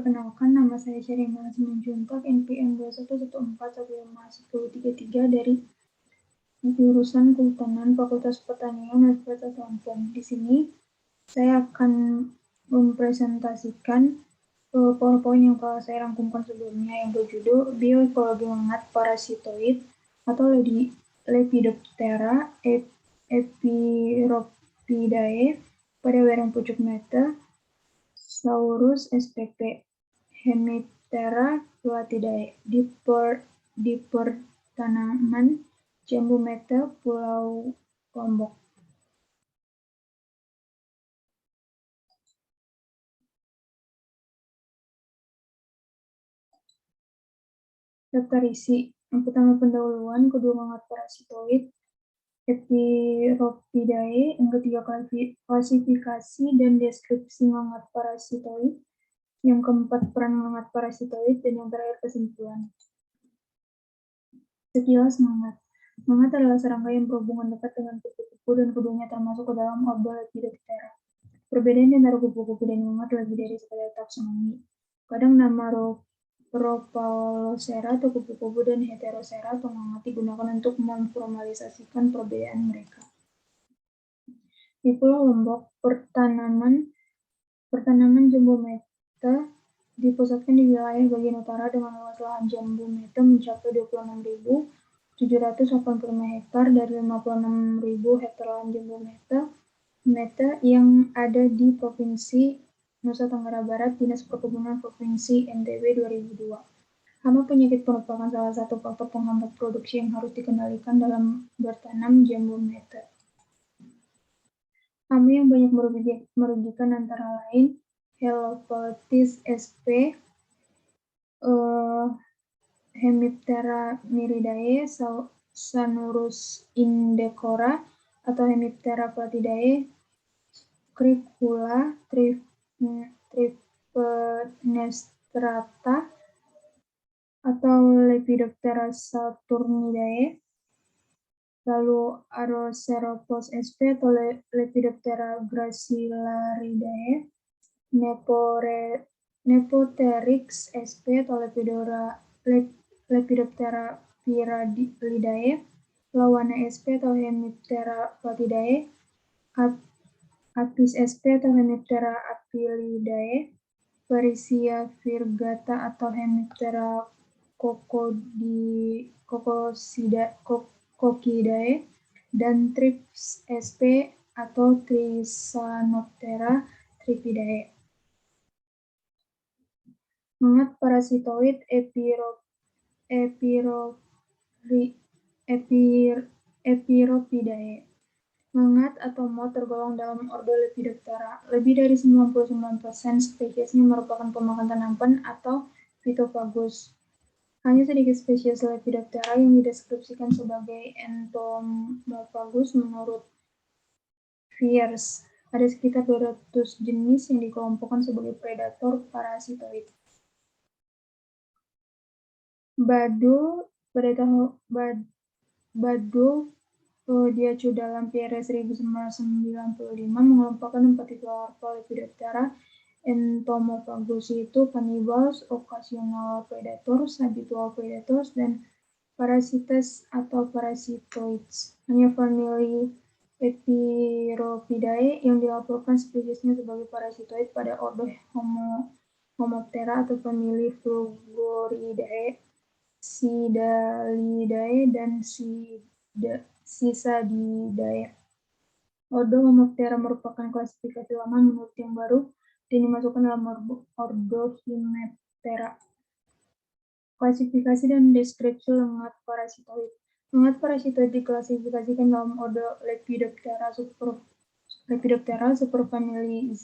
Perkenalkan, nama saya Sherina Simanjuntak, NPM 2114151033 dari jurusan Kehutanan Fakultas Pertanian Universitas Lampung. Di sini saya akan mempresentasikan PowerPoint yang telah saya rangkumkan sebelumnya yang berjudul Bioekologi Mengat Parasitoid atau Lepidoptera Epiropidae pada lereng pucuk mete, Saurus spp, Hemiptera fluatidae di pertanaman jambu mete Pulau Lombok. Daftar isi. Yang pertama pendahuluan, kedua mengat parasitoid Epiropidae, yang ketiga klasifikasi dan deskripsi mengat parasitoid, yang keempat peran mengat parasitoid, dan yang terakhir kesimpulan. Sekilas mengat. Mengat adalah serangga yang berhubungan dekat dengan kupu-kupu dan keduanya termasuk ke dalam ordo Lepidoptera. Perbedaan antara kupu-kupu dan mengat lebih dari sekedar taksonomi. Kadang nama Rhopalocera atau kupu-kupu dan Heterocera atau mengat digunakan untuk memformalisasikan perbedaan mereka. Di Pulau Lombok, pertanaman jambu mete dipusatkan di wilayah bagian utara dengan luas lahan jambu mete mencapai 26.785 hektar dari 56.000 hektar lahan jambu mete yang ada di Provinsi Nusa Tenggara Barat, Dinas Perkebunan Provinsi NTB 2002. Hama penyakit merupakan salah satu faktor penghambat produksi yang harus dikendalikan dalam bertanam jambu mete. Hama yang banyak merugikan antara lain Helopeltis sp, Hemiptera miridae, Sanurus indecora atau Hemiptera fluatidae, Cricula, Tripnestrata atau Lepidoptera saturnidae, lalu Aroceropus sp atau Lepidoptera gracilaridae, Nepotherix sp atau Lepidoptera pyralidae, Lawana sp atau Hemiptera fluatidae, Apis sp atau Hemiptera apilidae, Parisia virgata atau Hemiptera coccidae, dan Thrips sp atau Trissanoptera thripidae. Mengat parasitoid Epiropidae. Mengat atau moth tergolong dalam ordo Lepidoptera. Lebih dari 99% spesiesnya merupakan pemakan tanaman atau fitofagus. Hanya sedikit spesies Lepidoptera yang dideskripsikan sebagai entomofagus menurut Fierce. Ada sekitar 200 jenis yang dikelompokkan sebagai predator parasitoid. Badul Diacodalam PR 1995 mengelompokkan 4 tipe larva Lepidoptera entomofagus, yaitu cannibals, occasional predators, habitual predators, dan parasites atau parasitoids. Hanya famili Epiropidae yang dilaporkan spesiesnya sebagai parasitoid pada ordo Homoptera atau famili Flugoridae, Sidalidae, dan Sisadidae. Ordo Homoptera merupakan klasifikasi lama menurut yang baru dan dimasukkan dalam ordo Hemiptera. Klasifikasi dan deskripsi mengat parasitoid. Mengat parasitoid diklasifikasikan dalam ordo Lepidoptera superfamili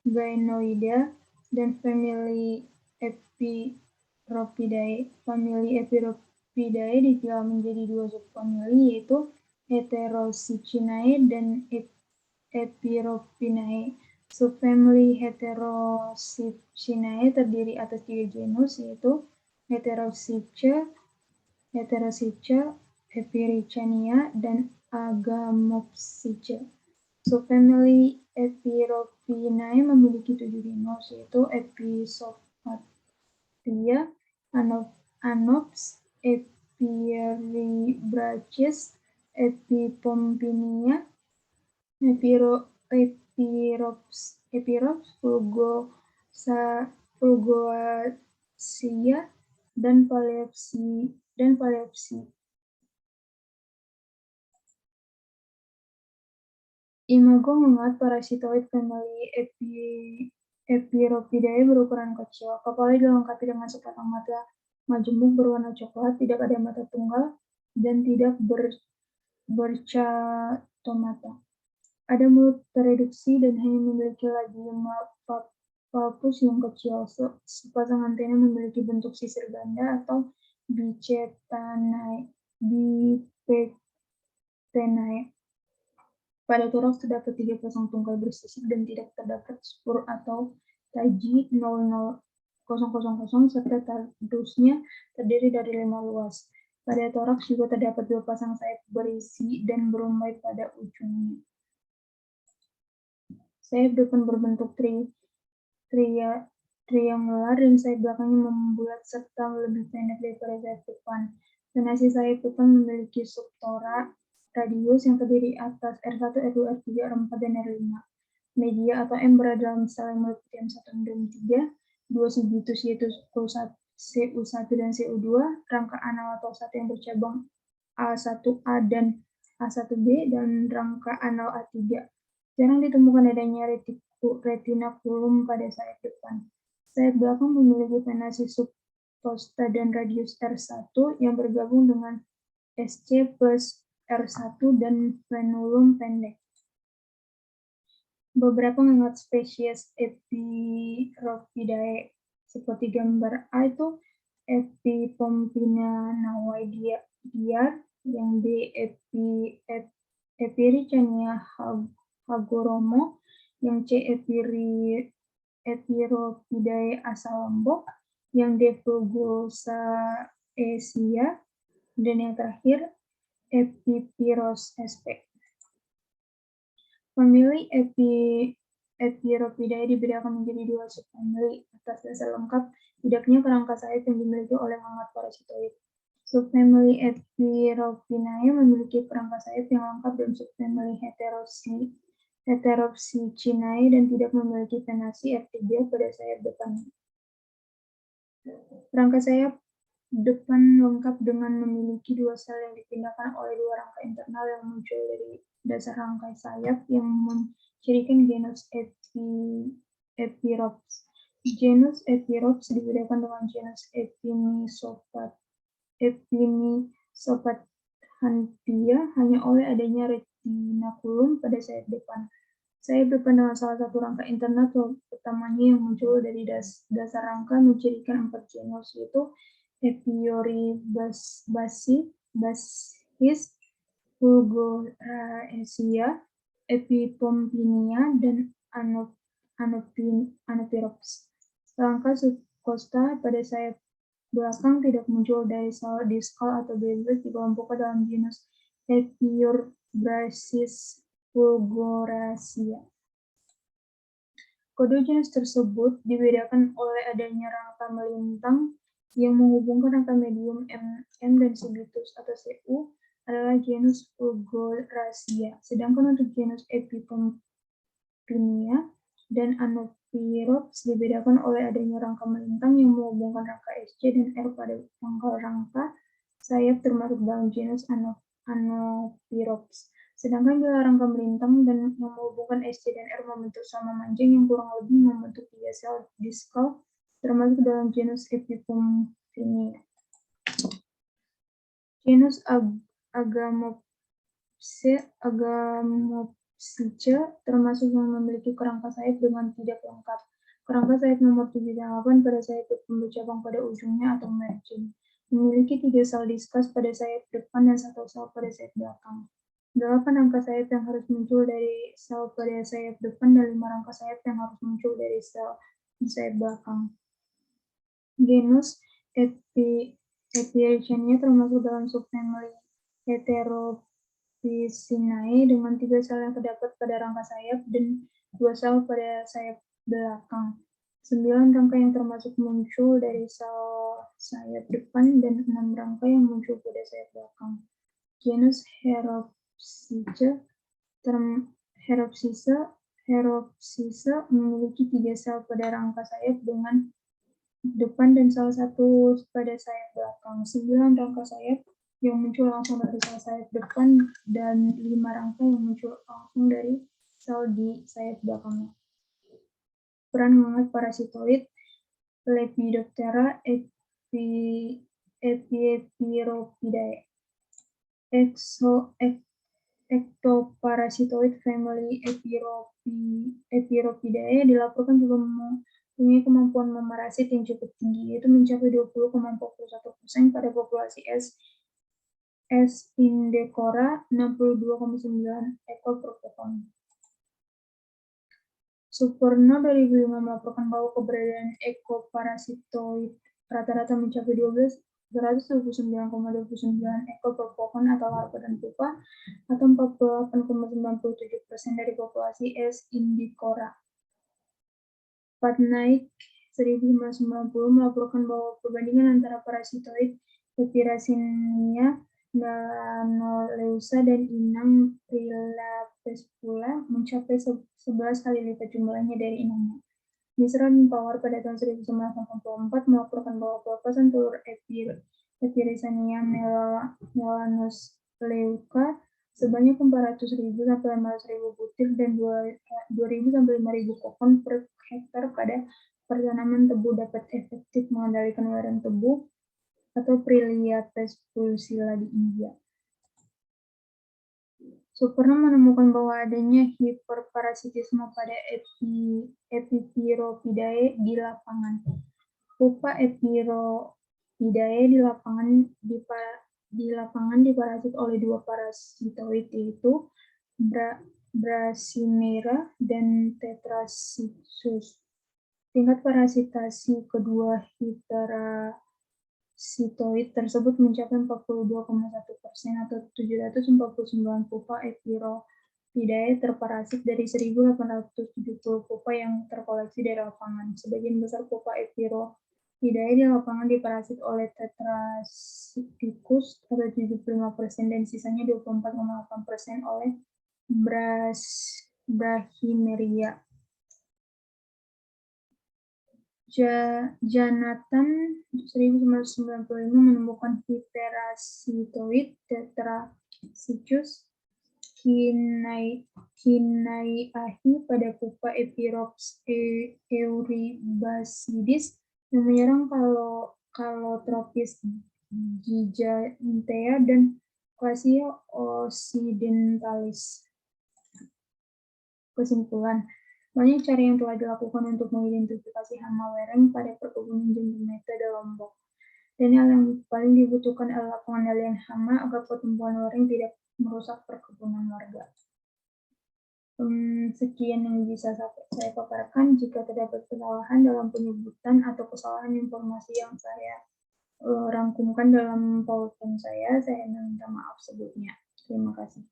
Zygaenoidea dan famili Epiropidae. Famili Epiropidae dipilah menjadi 2 subfamili, yaitu Heterosicinae dan Epiropinae. Subfamili Heterosicinae terdiri atas 3 genus, yaitu Heterosicia, Epiricania, dan Agamopsica. Subfamily Epiropinae memiliki 7 genus, yaitu Episopatia, Anops, Epiribrachys, Epipompinia, Epirops, Fulgoaceae, dan Phalaenopsis. Imago mengat parasitoid famili Epiropidae berukuran kecil. Kepala dilengkapi dengan sepasang mata majemuk berwarna coklat, tidak ada mata tunggal, dan tidak bercatomata. Ada mulut tereduksi dan hanya memiliki labium palpus yang kecil. Sepasang antena memiliki bentuk sisir ganda atau bipectinae. Pada toraks terdapat 3 pasang tungkai bersisik dan tidak terdapat spur atau taji 0,000 serta tardusnya terdiri dari 5 luas. Pada toraks juga terdapat 2 pasang sayap berisi dan berumbai pada ujungnya. Sayap depan berbentuk triangular dan sayap belakangnya membulat serta lebih pendek daripada sayap depan. Venasi sayap depan memiliki subtora radius yang terdiri atas R1, R2, R3, R4, dan R5. Media atau M berada dalam sel yang meliputi M1 dan M3, 2 sigitus yaitu CU1 dan CU2, rangka anal atau satu yang bercabang A1A dan A1B, dan rangka anal A3. Jarang ditemukan adanya retinakulum pada sayap depan. Sayap belakang memiliki venasi subtosta dan radius R1 yang bergabung dengan SC plus R1 dan frenulum pendek. Beberapa mengingat spesies Epirophidae seperti gambar A itu Epipompina nawaidiar, yang B Epiricania hagoromo, yang C Epirophidae asal Lombok, yang D Fulgosaceae, dan yang terakhir Epipyros sp. Famili Epirophidae dibedakan menjadi 2 subfamili atas dasar lengkap tidaknya kerangka sayap yang dimiliki oleh mangat parasitoid. Subfamili Epirophinae memiliki kerangka sayap yang lengkap dan subfamili Heteropsicinae dan tidak memiliki venasi R3 pada sayap depannya. Rangka sayap depan lengkap dengan memiliki 2 sel yang dipindahkan oleh 2 rangka internal yang muncul dari dasar rangkai sayap yang mencirikan genus Epirops. Genus Epirops dibedakan dengan genus Epinisopadhantia hanya oleh adanya retinakulum pada sayap depan. Sayap depan dengan salah satu rangka internal pertamanya yang muncul dari dasar rangka mencirikan 4 genus, yaitu Epiorhizbasis, Fulgoraceae, Epipompinia, dan Anopirops. Rangka subcosta pada sayap belakang tidak muncul dari sel diskal atau bebas dikelompokkan dalam genus Epiorhizbasis Fulgoraceae. Kedua jenis tersebut dibedakan oleh adanya rangka melintang yang menghubungkan rangka medium M dan sigitus atau CU adalah genus Fulgoraceae. Sedangkan untuk genus Epipompinia dan Anopirops dibedakan oleh adanya rangka melintang yang menghubungkan rangka SC dan R pada pangkal rangka sayap termasuk dalam genus Anopirops. Sedangkan bila rangka melintang dan yang menghubungkan SC dan R membentuk sama manjang yang kurang lebih membentuk 3 sel diskal termasuk dalam genus Epipompinia. Genus Agamopsice termasuk yang memiliki kerangka sayap dengan tidak lengkap. Kerangka sayap nomor 7 dan 8 pada sayap depan bercabang pada ujungnya atau margin. Memiliki 3 sel diskus pada sayap depan dan 1 sel pada sayap belakang. 8 rangka sayap yang harus muncul dari sel pada sayap depan dan 5 rangka sayap yang harus muncul dari sel di sayap belakang. Genus Epiricania termasuk dalam subfamili Heteropsicinae Apisinae dengan 3 sel yang terdapat pada rangka sayap dan 2 sel pada sayap belakang. 9 rangka yang termasuk muncul dari sel sayap depan dan 6 rangka yang muncul pada sayap belakang. Genus Heropsisa memiliki 3 sel pada rangka sayap dengan depan dan salah satu pada sayap belakang. 9 rangka sayap yang muncul langsung dari sel sayap depan dan 5 rangka yang muncul langsung dari sel di sayap belakangnya. Peran mengenai parasitoid Lepidoptera Epiropidae. Ectoparasitoid family Epiropidae dilaporkan juga mempunyai kemampuan memarasit yang cukup tinggi, yaitu mencapai 20,41% pada populasi S. Indecora 62,9 ekor per pohon. Supernova 2005 melaporkan bahwa keberadaan ekoparasitoid rata-rata mencapai 229,29 ekor per pohon atau larva dan pupa, atau 48,97% dari populasi S. indicora. Patnaik 1990 melaporkan bahwa perbandingan antara parasitoid Epirasinia melanoleusa dan inang Prilapespula mencapai 11 kali lipat jumlahnya dari inangnya. Nisran Power pada tahun 1984 melaporkan bahwa pelepasan telur Epirasinia melanosleuca sebanyak 400.000 sampai 500.000 butir dan 2.000 sampai 5.000 kokon per hektar pada pertanaman tebu dapat efektif mengendalikan lereng tebu atau Prilyapes pulsila di India. Supernova menemukan bahwa adanya hiperparasitisme pada Epiropidae di lapangan. Pupa Epiropidae di lapangan diparasit oleh 2 parasitoid, yaitu Brasymera dan Tetracyclus. Tingkat parasitasi kedua hiperparasitoid tersebut mencapai 42,1% atau 749 pupa Epiropidae terparasit dari 1.870 pupa yang terkoleksi dari lapangan. Sebagian besar pupa Epiropidae di lapangan diparasit oleh Tetracyclus atau 75% dan sisanya 24,8% oleh Brachymeria. Jonathan 1995 menemukan hiperparasitoid Tetracyclus kinaiahi pada pupa Epirops euribacidis yang menyerang Calotropis gigantea dan Cassia occidentalis. Kesimpulan, banyak cara yang telah dilakukan untuk mengidentifikasi hama lereng pada perkebunan jambu meta di Lombok. Dan hal yang paling dibutuhkan adalah pengendalian hama agar pertumbuhan lereng tidak merusak perkebunan warga. Sekian yang bisa saya paparkan. Jika terdapat kesalahan dalam penyebutan atau kesalahan informasi yang saya rangkumkan dalam PowerPoint saya minta maaf sebelumnya. Terima kasih.